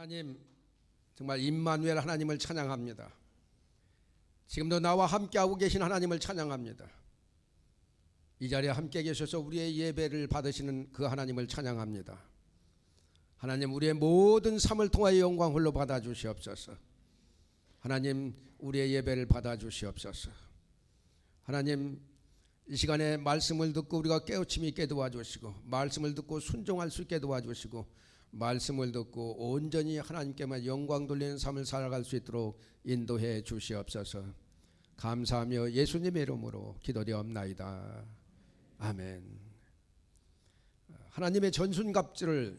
하나님, 정말 임마누엘 하나님을 찬양합니다. 지금도 나와 함께하고 계신 하나님을 찬양합니다. 이 자리에 함께 계셔서 우리의 예배를 받으시는 그 하나님을 찬양합니다. 하나님, 우리의 모든 삶을 통하여 영광 홀로 받아주시옵소서. 하나님, 우리의 예배를 받아주시옵소서. 하나님, 이 시간에 말씀을 듣고 우리가 깨우침이 있게 도와주시고, 말씀을 듣고 순종할 수 있게 도와주시고, 말씀을 듣고 온전히 하나님께만 영광 돌리는 삶을 살아갈 수 있도록 인도해 주시옵소서. 감사하며 예수님의 이름으로 기도드리옵나이다. 아멘. 하나님의 전순갑주를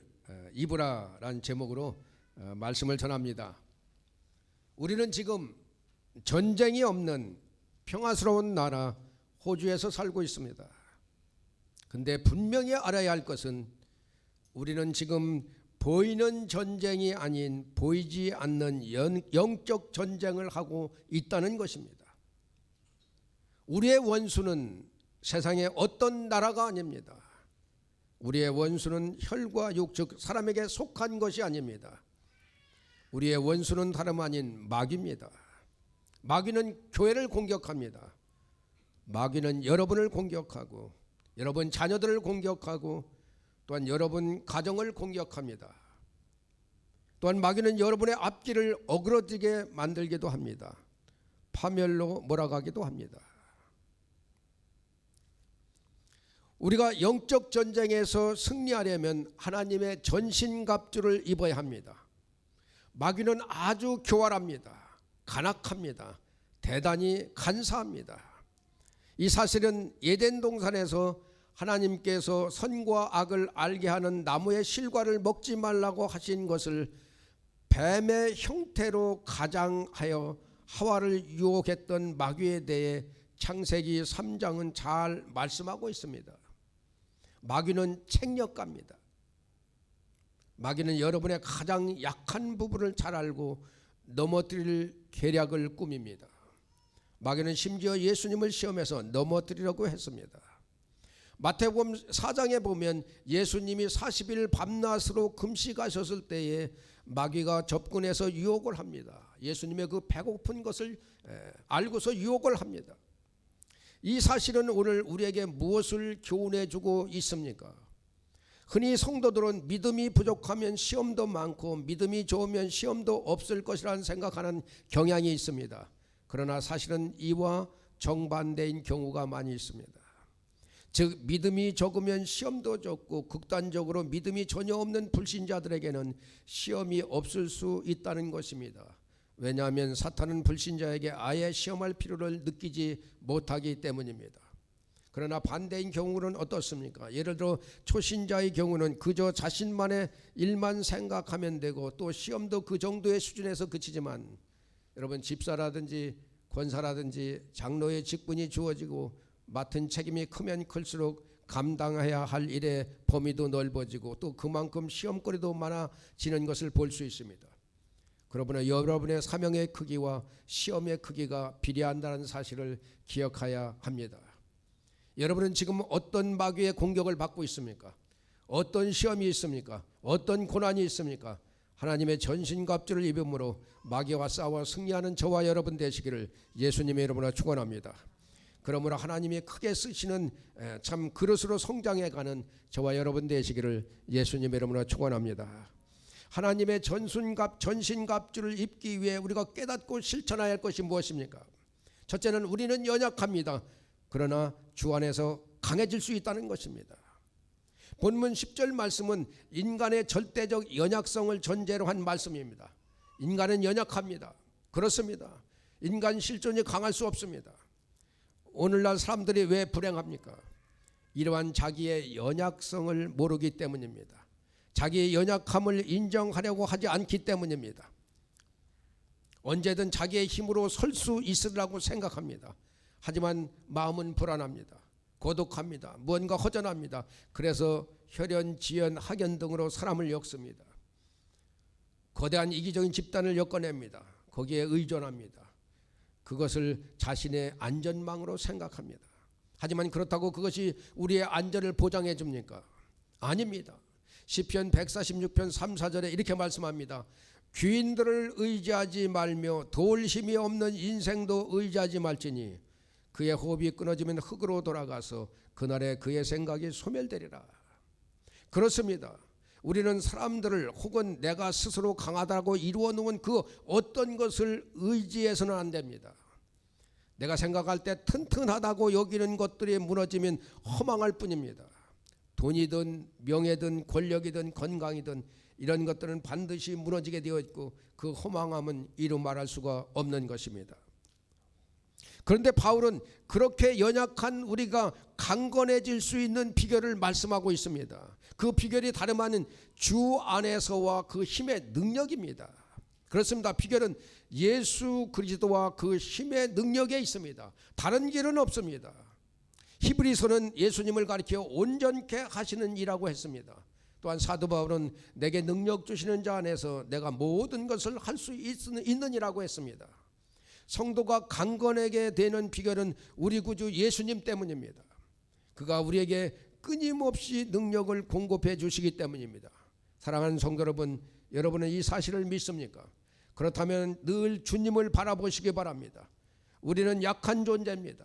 입으라라는 제목으로 말씀을 전합니다. 우리는 지금 전쟁이 없는 평화스러운 나라 호주에서 살고 있습니다. 근데 분명히 알아야 할 것은 우리는 지금 보이는 전쟁이 아닌 보이지 않는 영적 전쟁을 하고 있다는 것입니다. 우리의 원수는 세상의 어떤 나라가 아닙니다. 우리의 원수는 혈과 육, 즉 사람에게 속한 것이 아닙니다. 우리의 원수는 다름 아닌 마귀입니다. 마귀는 교회를 공격합니다. 마귀는 여러분을 공격하고 여러분 자녀들을 공격하고 또한 여러분 가정을 공격합니다. 또한 마귀는 여러분의 앞길을 어그러지게 만들기도 합니다. 파멸로 몰아가기도 합니다. 우리가 영적 전쟁에서 승리하려면 하나님의 전신갑주를 입어야 합니다. 마귀는 아주 교활합니다. 간악합니다. 대단히 간사합니다. 이 사실은 에덴 동산에서 하나님께서 선과 악을 알게 하는 나무의 실과를 먹지 말라고 하신 것을 뱀의 형태로 가장하여 하와를 유혹했던 마귀에 대해 창세기 3장은 잘 말씀하고 있습니다. 마귀는 책략가입니다. 마귀는 여러분의 가장 약한 부분을 잘 알고 넘어뜨릴 계략을 꾸밉니다. 마귀는 심지어 예수님을 시험해서 넘어뜨리려고 했습니다. 마태복음 4장에 보면 예수님이 40일 밤낮으로 금식하셨을 때에 마귀가 접근해서 유혹을 합니다. 예수님의 그 배고픈 것을 알고서 유혹을 합니다. 이 사실은 오늘 우리에게 무엇을 교훈해 주고 있습니까? 흔히 성도들은 믿음이 부족하면 시험도 많고 믿음이 좋으면 시험도 없을 것이라는 생각하는 경향이 있습니다. 그러나 사실은 이와 정반대인 경우가 많이 있습니다. 즉 믿음이 적으면 시험도 적고 극단적으로 믿음이 전혀 없는 불신자들에게는 시험이 없을 수 있다는 것입니다. 왜냐하면 사탄은 불신자에게 아예 시험할 필요를 느끼지 못하기 때문입니다. 그러나 반대인 경우는 어떻습니까? 예를 들어 초신자의 경우는 그저 자신만의 일만 생각하면 되고 또 시험도 그 정도의 수준에서 그치지만 여러분 집사라든지 권사라든지 장로의 직분이 주어지고 맡은 책임이 크면 클수록 감당해야 할 일의 범위도 넓어지고 또 그만큼 시험거리도 많아지는 것을 볼 수 있습니다. 그러므로 여러분의 사명의 크기와 시험의 크기가 비례한다는 사실을 기억해야 합니다. 여러분은 지금 어떤 마귀의 공격을 받고 있습니까? 어떤 시험이 있습니까? 어떤 고난이 있습니까? 하나님의 전신갑주를 입음으로 마귀와 싸워 승리하는 저와 여러분 되시기를 예수님의 이름으로 축원합니다. 그러므로 하나님이 크게 쓰시는 참 그릇으로 성장해가는 저와 여러분 되시기를 예수님의 이름으로 축원합니다. 하나님의 전신갑주를 입기 위해 우리가 깨닫고 실천해야 할 것이 무엇입니까? 첫째는 우리는 연약합니다. 그러나 주 안에서 강해질 수 있다는 것입니다. 본문 10절 말씀은 인간의 절대적 연약성을 전제로 한 말씀입니다. 인간은 연약합니다. 그렇습니다. 인간 실존이 강할 수 없습니다. 오늘날 사람들이 왜 불행합니까? 이러한 자기의 연약성을 모르기 때문입니다. 자기의 연약함을 인정하려고 하지 않기 때문입니다. 언제든 자기의 힘으로 설 수 있으리라고 생각합니다. 하지만 마음은 불안합니다. 고독합니다. 무언가 허전합니다. 그래서 혈연, 지연, 학연 등으로 사람을 엮습니다. 거대한 이기적인 집단을 엮어냅니다. 거기에 의존합니다. 그것을 자신의 안전망으로 생각합니다. 하지만 그렇다고 그것이 우리의 안전을 보장해 줍니까? 아닙니다. 시편 146편 3, 4절에 이렇게 말씀합니다. 귀인들을 의지하지 말며 도울 힘이 없는 인생도 의지하지 말지니 그의 호흡이 끊어지면 흙으로 돌아가서 그날에 그의 생각이 소멸되리라. 그렇습니다. 우리는 사람들을 혹은 내가 스스로 강하다고 이루어 놓은 그 어떤 것을 의지해서는 안 됩니다. 내가 생각할 때 튼튼하다고 여기는 것들이 무너지면 허망할 뿐입니다. 돈이든 명예든 권력이든 건강이든 이런 것들은 반드시 무너지게 되어 있고 그 허망함은 이루 말할 수가 없는 것입니다. 그런데 바울은 그렇게 연약한 우리가 강건해질 수 있는 비결을 말씀하고 있습니다. 그 비결이 다름 아닌 주 안에서와 그 힘의 능력입니다. 그렇습니다. 비결은 예수 그리스도와 그 힘의 능력에 있습니다. 다른 길은 없습니다. 히브리서는 예수님을 가리켜 온전케 하시는 이라고 했습니다. 또한 사도 바울은 내게 능력 주시는 자 안에서 내가 모든 것을 할 수 있느니라고 했습니다. 성도가 강건하게 되는 비결은 우리 구주 예수님 때문입니다. 그가 우리에게 끊임없이 능력을 공급해 주시기 때문입니다. 사랑하는 성도 여러분, 여러분은 이 사실을 믿습니까? 그렇다면 늘 주님을 바라보시기 바랍니다. 우리는 약한 존재입니다.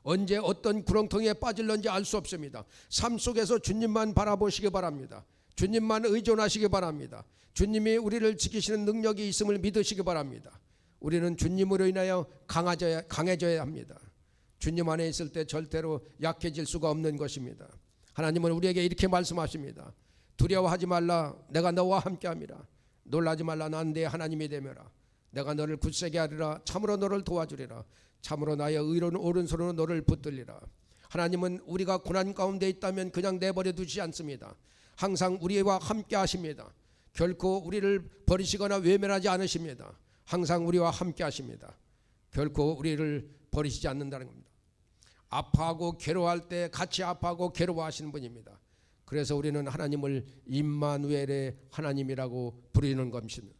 언제 어떤 구렁텅이에 빠질는지 알 수 없습니다. 삶 속에서 주님만 바라보시기 바랍니다. 주님만 의존하시기 바랍니다. 주님이 우리를 지키시는 능력이 있음을 믿으시기 바랍니다. 우리는 주님으로 인하여 강해져야 합니다. 주님 안에 있을 때 절대로 약해질 수가 없는 것입니다. 하나님은 우리에게 이렇게 말씀하십니다. 두려워하지 말라, 내가 너와 함께함이라. 놀라지 말라, 난 네 하나님이 되매라. 내가 너를 굳세게 하리라. 참으로 너를 도와주리라. 참으로 나의 의로운 오른손으로 너를 붙들리라. 하나님은 우리가 고난 가운데 있다면 그냥 내버려 두지 않습니다. 항상 우리와 함께 하십니다. 결코 우리를 버리시거나 외면하지 않으십니다. 항상 우리와 함께 하십니다. 결코 우리를 버리시지 않는다는 겁니다. 아파하고 괴로워할 때 같이 아파하고 괴로워하시는 분입니다. 그래서 우리는 하나님을 임마누엘의 하나님이라고 부르는 것입니다.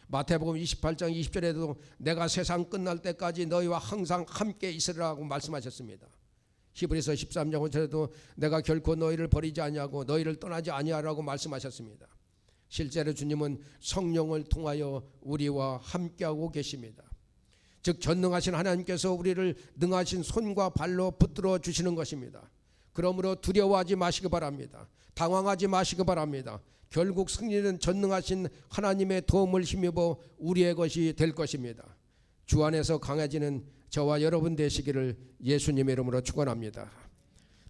마태복음 28장 20절에도 내가 세상 끝날 때까지 너희와 항상 함께 있으리라고 말씀하셨습니다. 히브리서 13장 5절에도 내가 결코 너희를 버리지 아니하고 너희를 떠나지 아니하라고 말씀하셨습니다. 실제로 주님은 성령을 통하여 우리와 함께하고 계십니다. 즉 전능하신 하나님께서 우리를 능하신 손과 발로 붙들어 주시는 것입니다. 그러므로 두려워하지 마시기 바랍니다. 당황하지 마시기 바랍니다. 결국 승리는 전능하신 하나님의 도움을 힘입어 우리의 것이 될 것입니다. 주 안에서 강해지는 저와 여러분 되시기를 예수님의 이름으로 축원합니다.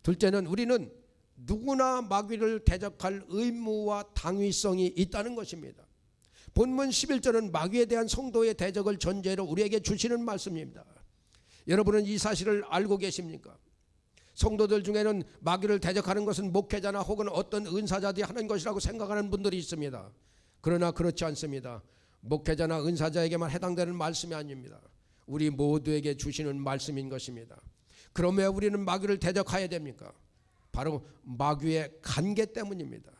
둘째는 우리는 누구나 마귀를 대적할 의무와 당위성이 있다는 것입니다. 본문 11절은 마귀에 대한 성도의 대적을 전제로 우리에게 주시는 말씀입니다. 여러분은 이 사실을 알고 계십니까? 성도들 중에는 마귀를 대적하는 것은 목회자나 혹은 어떤 은사자들이 하는 것이라고 생각하는 분들이 있습니다. 그러나 그렇지 않습니다. 목회자나 은사자에게만 해당되는 말씀이 아닙니다. 우리 모두에게 주시는 말씀인 것입니다. 그러면 우리는 마귀를 대적해야 됩니까? 바로 마귀의 관계 때문입니다.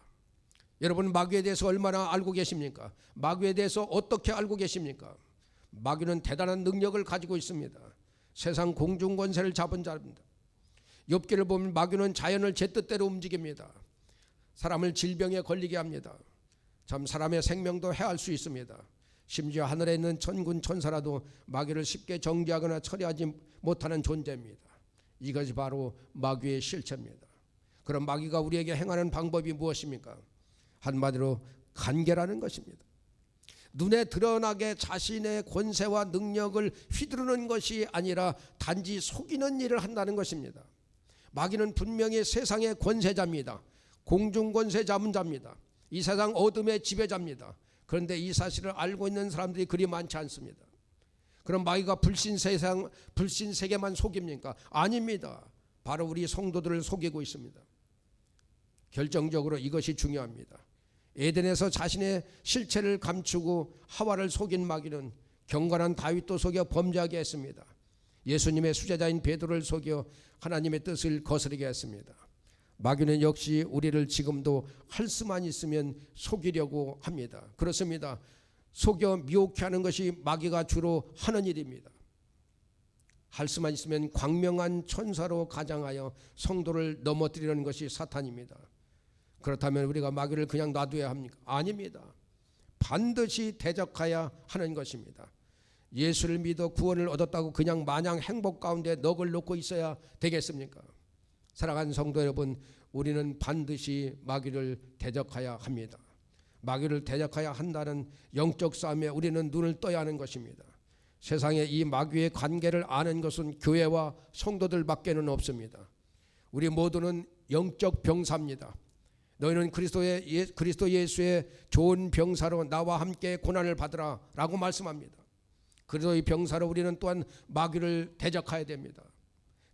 여러분 마귀에 대해서 얼마나 알고 계십니까? 마귀에 대해서 어떻게 알고 계십니까? 마귀는 대단한 능력을 가지고 있습니다. 세상 공중 권세를 잡은 자입니다. 욥기를 보면 마귀는 자연을 제 뜻대로 움직입니다. 사람을 질병에 걸리게 합니다. 참 사람의 생명도 해할 수 있습니다. 심지어 하늘에 있는 천군 천사라도 마귀를 쉽게 정죄하거나 처리하지 못하는 존재입니다. 이것이 바로 마귀의 실체입니다. 그럼 마귀가 우리에게 행하는 방법이 무엇입니까? 한마디로 간계라는 것입니다. 눈에 드러나게 자신의 권세와 능력을 휘두르는 것이 아니라 단지 속이는 일을 한다는 것입니다. 마귀는 분명히 세상의 권세자입니다. 공중 권세 잡은 자입니다. 이 세상 어둠의 지배자입니다. 그런데 이 사실을 알고 있는 사람들이 그리 많지 않습니다. 그럼 마귀가 불신 세계만 속입니까? 아닙니다. 바로 우리 성도들을 속이고 있습니다. 결정적으로 이것이 중요합니다. 에덴에서 자신의 실체를 감추고 하와를 속인 마귀는 경건한 다윗도 속여 범죄하게 했습니다. 예수님의 수제자인 베드로를 속여 하나님의 뜻을 거스르게 했습니다. 마귀는 역시 우리를 지금도 할 수만 있으면 속이려고 합니다. 그렇습니다. 속여 미혹해 하는 것이 마귀가 주로 하는 일입니다. 할 수만 있으면 광명한 천사로 가장하여 성도를 넘어뜨리는 것이 사탄입니다. 그렇다면 우리가 마귀를 그냥 놔둬야 합니까? 아닙니다. 반드시 대적하여 하는 것입니다. 예수를 믿어 구원을 얻었다고 그냥 마냥 행복 가운데 넋을 놓고 있어야 되겠습니까? 사랑하는 성도 여러분, 우리는 반드시 마귀를 대적하여 합니다. 마귀를 대적하여 한다는 영적 싸움에 우리는 눈을 떠야 하는 것입니다. 세상에 이 마귀의 관계를 아는 것은 교회와 성도들밖에는 없습니다. 우리 모두는 영적 병사입니다. 너희는 그리스도 예수의 좋은 병사로 나와 함께 고난을 받으라 라고 말씀합니다. 그리스도의 병사로 우리는 또한 마귀를 대적해야 됩니다.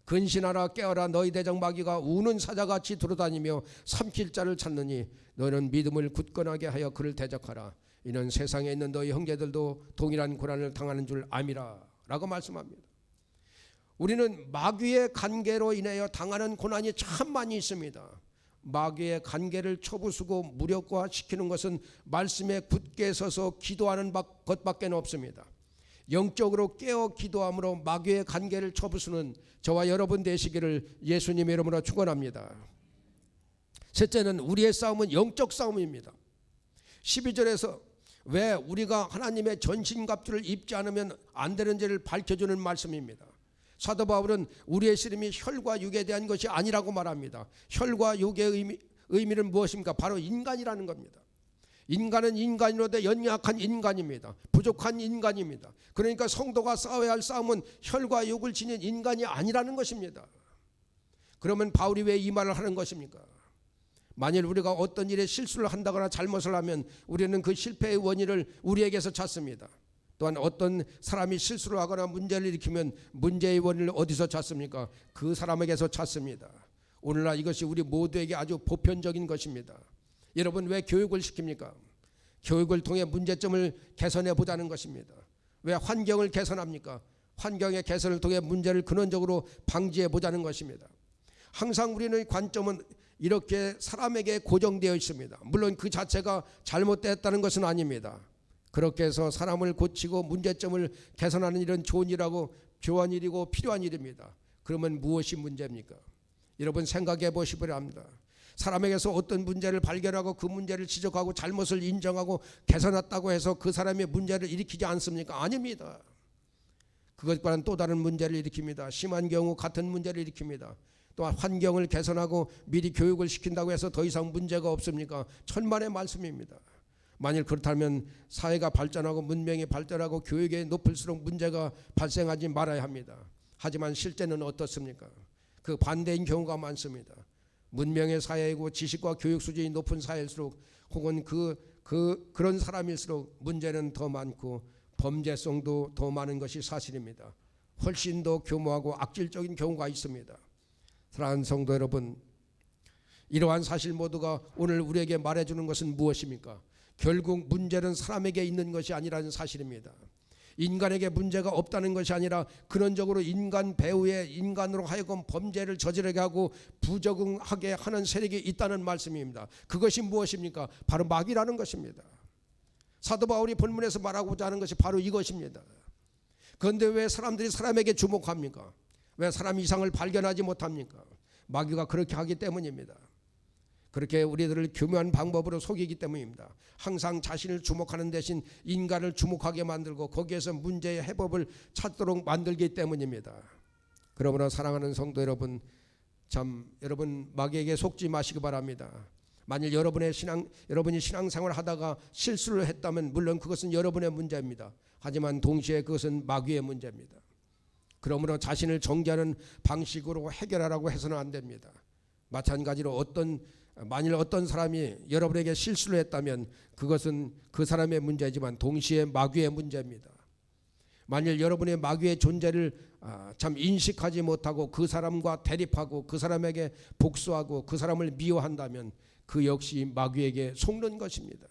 근신하라 깨어라 너희 대적 마귀가 우는 사자같이 돌아다니며 삼킬 자를 찾느니 너희는 믿음을 굳건하게 하여 그를 대적하라. 이는 세상에 있는 너희 형제들도 동일한 고난을 당하는 줄 암이라 라고 말씀합니다. 우리는 마귀의 관계로 인하여 당하는 고난이 참 많이 있습니다. 마귀의 관계를 쳐부수고 무력화시키는 것은 말씀에 굳게 서서 기도하는 것밖에 없습니다. 영적으로 깨어 기도함으로 마귀의 관계를 쳐부수는 저와 여러분 되시기를 예수님의 이름으로 축원합니다. 셋째는 우리의 싸움은 영적 싸움입니다. 12절에서 왜 우리가 하나님의 전신갑주를 입지 않으면 안 되는지를 밝혀주는 말씀입니다. 사도 바울은 우리의 씨름이 혈과 육에 대한 것이 아니라고 말합니다. 혈과 육의 의미는 무엇입니까? 바로 인간이라는 겁니다. 인간은 인간이로되 연약한 인간입니다. 부족한 인간입니다. 그러니까 성도가 싸워야 할 싸움은 혈과 육을 지닌 인간이 아니라는 것입니다. 그러면 바울이 왜 이 말을 하는 것입니까? 만일 우리가 어떤 일에 실수를 한다거나 잘못을 하면 우리는 그 실패의 원인을 우리에게서 찾습니다. 또한 어떤 사람이 실수를 하거나 문제를 일으키면 문제의 원인을 어디서 찾습니까? 그 사람에게서 찾습니다. 오늘날 이것이 우리 모두에게 아주 보편적인 것입니다. 여러분, 왜 교육을 시킵니까? 교육을 통해 문제점을 개선해 보자는 것입니다. 왜 환경을 개선합니까? 환경의 개선을 통해 문제를 근원적으로 방지해 보자는 것입니다. 항상 우리의 관점은 이렇게 사람에게 고정되어 있습니다. 물론 그 자체가 잘못됐다는 것은 아닙니다. 그렇게 해서 사람을 고치고 문제점을 개선하는 일은 좋은 일하고 좋은 일이고 필요한 일입니다. 그러면 무엇이 문제입니까? 여러분 생각해 보시기 바랍니다. 사람에게서 어떤 문제를 발견하고 그 문제를 지적하고 잘못을 인정하고 개선했다고 해서 그 사람의 문제를 일으키지 않습니까? 아닙니다. 그것과는 또 다른 문제를 일으킵니다. 심한 경우 같은 문제를 일으킵니다. 또한 환경을 개선하고 미리 교육을 시킨다고 해서 더 이상 문제가 없습니까? 천만의 말씀입니다. 만일 그렇다면 사회가 발전하고 문명이 발전하고 교육이 높을수록 문제가 발생하지 말아야 합니다. 하지만 실제는 어떻습니까? 그 반대인 경우가 많습니다. 문명의 사회이고 지식과 교육 수준이 높은 사회일수록 혹은 그런 사람일수록 문제는 더 많고 범죄성도 더 많은 것이 사실입니다. 훨씬 더 교모하고 악질적인 경우가 있습니다. 사랑하는 성도 여러분, 이러한 사실 모두가 오늘 우리에게 말해주는 것은 무엇입니까? 결국 문제는 사람에게 있는 것이 아니라는 사실입니다. 인간에게 문제가 없다는 것이 아니라 근원적으로 인간 배후에 인간으로 하여금 범죄를 저지르게 하고 부적응하게 하는 세력이 있다는 말씀입니다. 그것이 무엇입니까? 바로 마귀라는 것입니다. 사도 바울이 본문에서 말하고자 하는 것이 바로 이것입니다. 그런데 왜 사람들이 사람에게 주목합니까? 왜 사람 이상을 발견하지 못합니까? 마귀가 그렇게 하기 때문입니다. 그렇게 우리들을 교묘한 방법으로 속이기 때문입니다. 항상 자신을 주목하는 대신 인간을 주목하게 만들고 거기에서 문제의 해법을 찾도록 만들기 때문입니다. 그러므로 사랑하는 성도 여러분, 여러분 마귀에게 속지 마시기 바랍니다. 만일 여러분이 신앙생활을 하다가 실수를 했다면 물론 그것은 여러분의 문제입니다. 하지만 동시에 그것은 마귀의 문제입니다. 그러므로 자신을 정죄하는 방식으로 해결하라고 해서는 안 됩니다. 마찬가지로 만일 어떤 사람이 여러분에게 실수를 했다면 그것은 그 사람의 문제지만 동시에 마귀의 문제입니다. 만일 여러분의 마귀의 존재를 참 인식하지 못하고 그 사람과 대립하고 그 사람에게 복수하고 그 사람을 미워한다면 그 역시 마귀에게 속는 것입니다.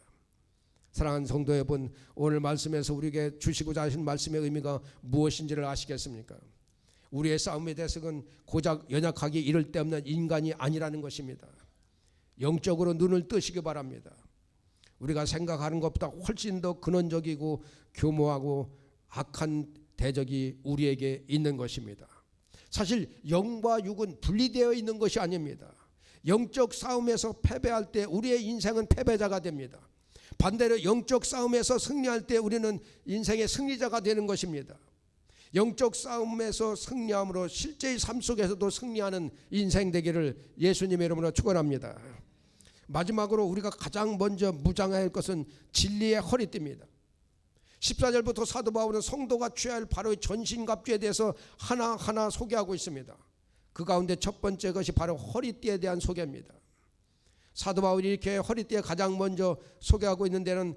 사랑하는 성도 여러분, 오늘 말씀에서 우리에게 주시고자 하신 말씀의 의미가 무엇인지를 아시겠습니까? 우리의 싸움의 대상은 고작 연약하기 이를 데 없는 인간이 아니라는 것입니다. 영적으로 눈을 뜨시기 바랍니다. 우리가 생각하는 것보다 훨씬 더 근원적이고 교모하고 악한 대적이 우리에게 있는 것입니다. 사실 영과 육은 분리되어 있는 것이 아닙니다. 영적 싸움에서 패배할 때 우리의 인생은 패배자가 됩니다. 반대로 영적 싸움에서 승리할 때 우리는 인생의 승리자가 되는 것입니다. 영적 싸움에서 승리함으로 실제의 삶 속에서도 승리하는 인생 되기를 예수님의 이름으로 축원합니다. 마지막으로 우리가 가장 먼저 무장해야 할 것은 진리의 허리띠입니다. 14절부터 사도 바울은 성도가 취해야 할 바로 전신갑주에 대해서 하나하나 소개하고 있습니다. 그 가운데 첫 번째 것이 바로 허리띠에 대한 소개입니다. 사도 바울이 이렇게 허리띠에 가장 먼저 소개하고 있는 데는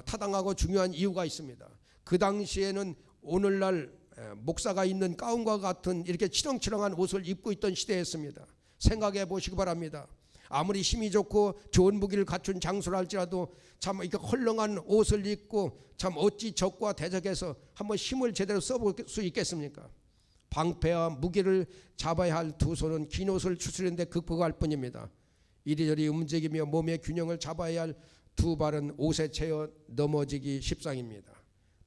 타당하고 중요한 이유가 있습니다. 그 당시에는 오늘날 목사가 입는 가운과 같은 이렇게 치렁치렁한 옷을 입고 있던 시대였습니다. 생각해 보시기 바랍니다. 아무리 힘이 좋고 좋은 무기를 갖춘 장수를 할지라도 참 이렇게 헐렁한 옷을 입고 참 어찌 적과 대적해서 한번 힘을 제대로 써볼 수 있겠습니까? 방패와 무기를 잡아야 할 두 손은 긴 옷을 추스리는데 극복할 뿐입니다. 이리저리 움직이며 몸의 균형을 잡아야 할 두 발은 옷에 채여 넘어지기 십상입니다.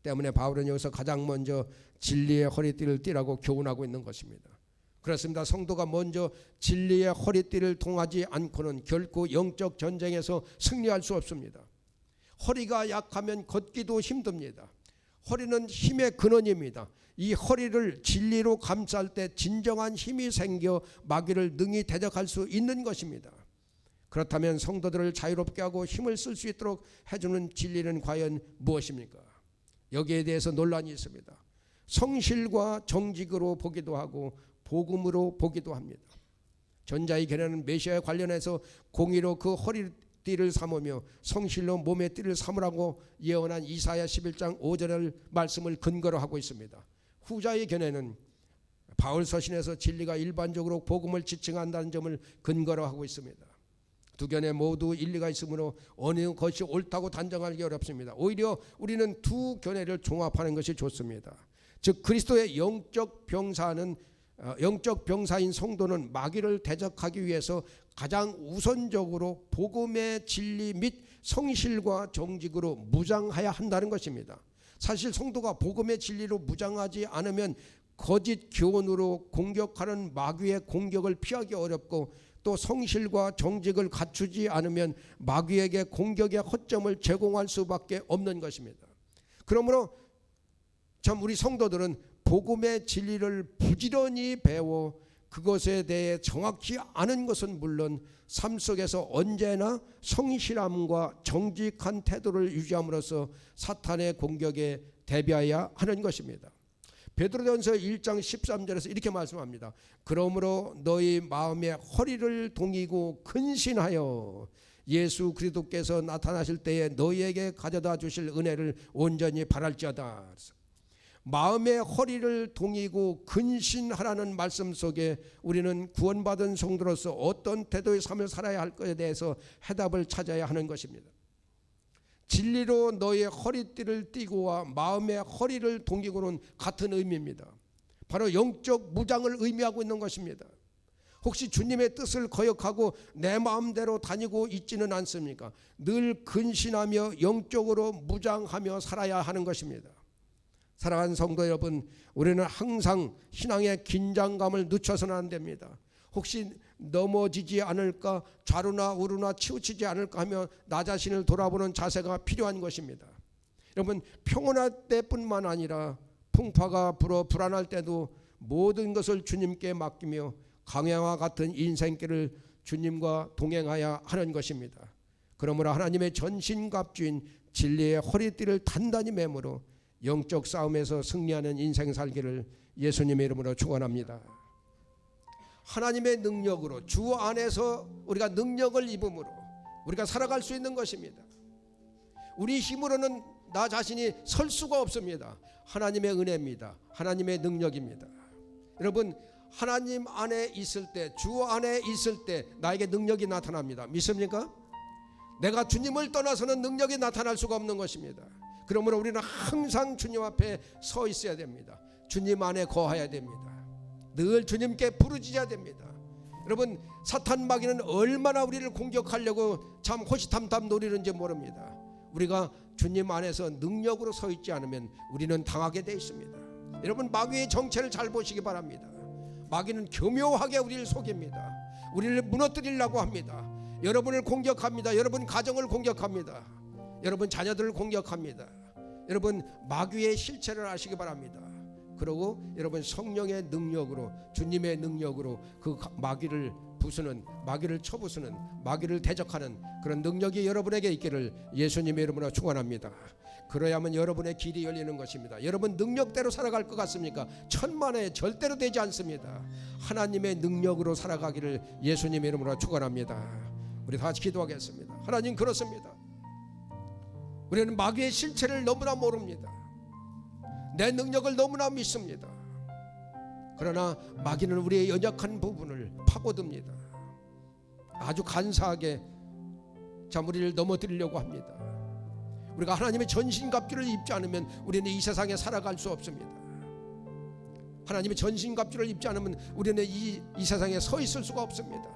때문에 바울은 여기서 가장 먼저 진리의 허리띠를 띠라고 교훈하고 있는 것입니다. 그렇습니다. 성도가 먼저 진리의 허리띠를 통하지 않고는 결코 영적 전쟁에서 승리할 수 없습니다. 허리가 약하면 걷기도 힘듭니다. 허리는 힘의 근원입니다. 이 허리를 진리로 감쌀 때 진정한 힘이 생겨 마귀를 능히 대적할 수 있는 것입니다. 그렇다면 성도들을 자유롭게 하고 힘을 쓸 수 있도록 해주는 진리는 과연 무엇입니까? 여기에 대해서 논란이 있습니다. 성실과 정직으로 보기도 하고 복음으로 보기도 합니다. 전자의 견해는 메시아에 관련해서 공의로 그 허리띠를 삼으며 성실로 몸의 띠를 삼으라고 예언한 이사야 11장 5절의 말씀을 근거로 하고 있습니다. 후자의 견해는 바울 서신에서 진리가 일반적으로 복음을 지칭한다는 점을 근거로 하고 있습니다. 두 견해 모두 일리가 있으므로 어느 것이 옳다고 단정하기 어렵습니다. 오히려 우리는 두 견해를 종합하는 것이 좋습니다. 즉 그리스도의 영적 병사인 성도는 마귀를 대적하기 위해서 가장 우선적으로 복음의 진리 및 성실과 정직으로 무장해야 한다는 것입니다. 사실 성도가 복음의 진리로 무장하지 않으면 거짓 교훈으로 공격하는 마귀의 공격을 피하기 어렵고 또 성실과 정직을 갖추지 않으면 마귀에게 공격의 허점을 제공할 수밖에 없는 것입니다. 그러므로 참 우리 성도들은 복음의 진리를 부지런히 배워 그것에 대해 정확히 아는 것은 물론 삶 속에서 언제나 성실함과 정직한 태도를 유지함으로써 사탄의 공격에 대비해야 하는 것입니다. 베드로전서 1장 13절에서 이렇게 말씀합니다. 그러므로 너희 마음의 허리를 동이고 근신하여 예수 그리스도께서 나타나실 때에 너희에게 가져다 주실 은혜를 온전히 바랄지어다. 마음의 허리를 동이고 근신하라는 말씀 속에 우리는 구원받은 성도로서 어떤 태도의 삶을 살아야 할 것에 대해서 해답을 찾아야 하는 것입니다. 진리로 너의 허리띠를 띠고와 마음의 허리를 동이고는 같은 의미입니다. 바로 영적 무장을 의미하고 있는 것입니다. 혹시 주님의 뜻을 거역하고 내 마음대로 다니고 있지는 않습니까? 늘 근신하며 영적으로 무장하며 살아야 하는 것입니다. 사랑하는 성도 여러분, 우리는 항상 신앙의 긴장감을 늦춰서는 안 됩니다. 혹시 넘어지지 않을까, 좌루나 우루나 치우치지 않을까 하며 나 자신을 돌아보는 자세가 필요한 것입니다. 여러분, 평온할 때뿐만 아니라 풍파가 불어 불안할 때도 모든 것을 주님께 맡기며 강야와 같은 인생길을 주님과 동행하여 하는 것입니다. 그러므로 하나님의 전신갑주인 진리의 허리띠를 단단히 매무로 영적 싸움에서 승리하는 인생 살기를 예수님의 이름으로 축원합니다. 하나님의 능력으로 주 안에서 우리가 능력을 입음으로 우리가 살아갈 수 있는 것입니다. 우리 힘으로는 나 자신이 설 수가 없습니다. 하나님의 은혜입니다. 하나님의 능력입니다. 여러분, 하나님 안에 있을 때, 주 안에 있을 때 나에게 능력이 나타납니다. 믿습니까? 내가 주님을 떠나서는 능력이 나타날 수가 없는 것입니다. 그러므로 우리는 항상 주님 앞에 서 있어야 됩니다. 주님 안에 거해야 됩니다. 늘 주님께 부르짖어야 됩니다. 여러분, 사탄 마귀는 얼마나 우리를 공격하려고 참 호시탐탐 노리는지 모릅니다. 우리가 주님 안에서 능력으로 서 있지 않으면 우리는 당하게 돼 있습니다. 여러분, 마귀의 정체를 잘 보시기 바랍니다. 마귀는 교묘하게 우리를 속입니다. 우리를 무너뜨리려고 합니다. 여러분을 공격합니다. 여러분 가정을 공격합니다. 여러분 자녀들을 공격합니다. 여러분 마귀의 실체를 아시기 바랍니다. 그리고 여러분 성령의 능력으로, 주님의 능력으로 그 마귀를 부수는, 마귀를 쳐부수는, 마귀를 대적하는 그런 능력이 여러분에게 있기를 예수님의 이름으로 축원합니다. 그래야만 여러분의 길이 열리는 것입니다. 여러분 능력대로 살아갈 것 같습니까? 천만에 절대로 되지 않습니다. 하나님의 능력으로 살아가기를 예수님의 이름으로 축원합니다. 우리 다 같이 기도하겠습니다. 하나님, 그렇습니다. 우리는 마귀의 실체를 너무나 모릅니다. 내 능력을 너무나 믿습니다. 그러나 마귀는 우리의 연약한 부분을 파고듭니다. 아주 간사하게 우리를 넘어뜨리려고 합니다. 우리가 하나님의 전신갑주를 입지 않으면 우리는 이 세상에 살아갈 수 없습니다. 하나님의 전신갑주를 입지 않으면 우리는 이 세상에 서 있을 수가 없습니다.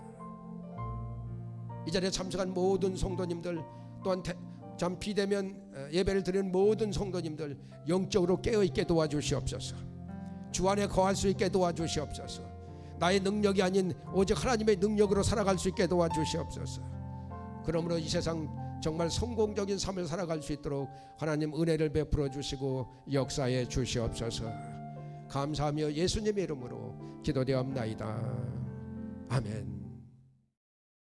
이 자리에 참석한 모든 성도님들, 또한 참 비대면 예배를 드리는 모든 성도님들, 영적으로 깨어있게 도와주시옵소서. 주 안에 거할 수 있게 도와주시옵소서. 나의 능력이 아닌 오직 하나님의 능력으로 살아갈 수 있게 도와주시옵소서. 그러므로 이 세상 정말 성공적인 삶을 살아갈 수 있도록 하나님 은혜를 베풀어 주시고 역사해 주시옵소서. 감사하며 예수님의 이름으로 기도되옵나이다. 아멘.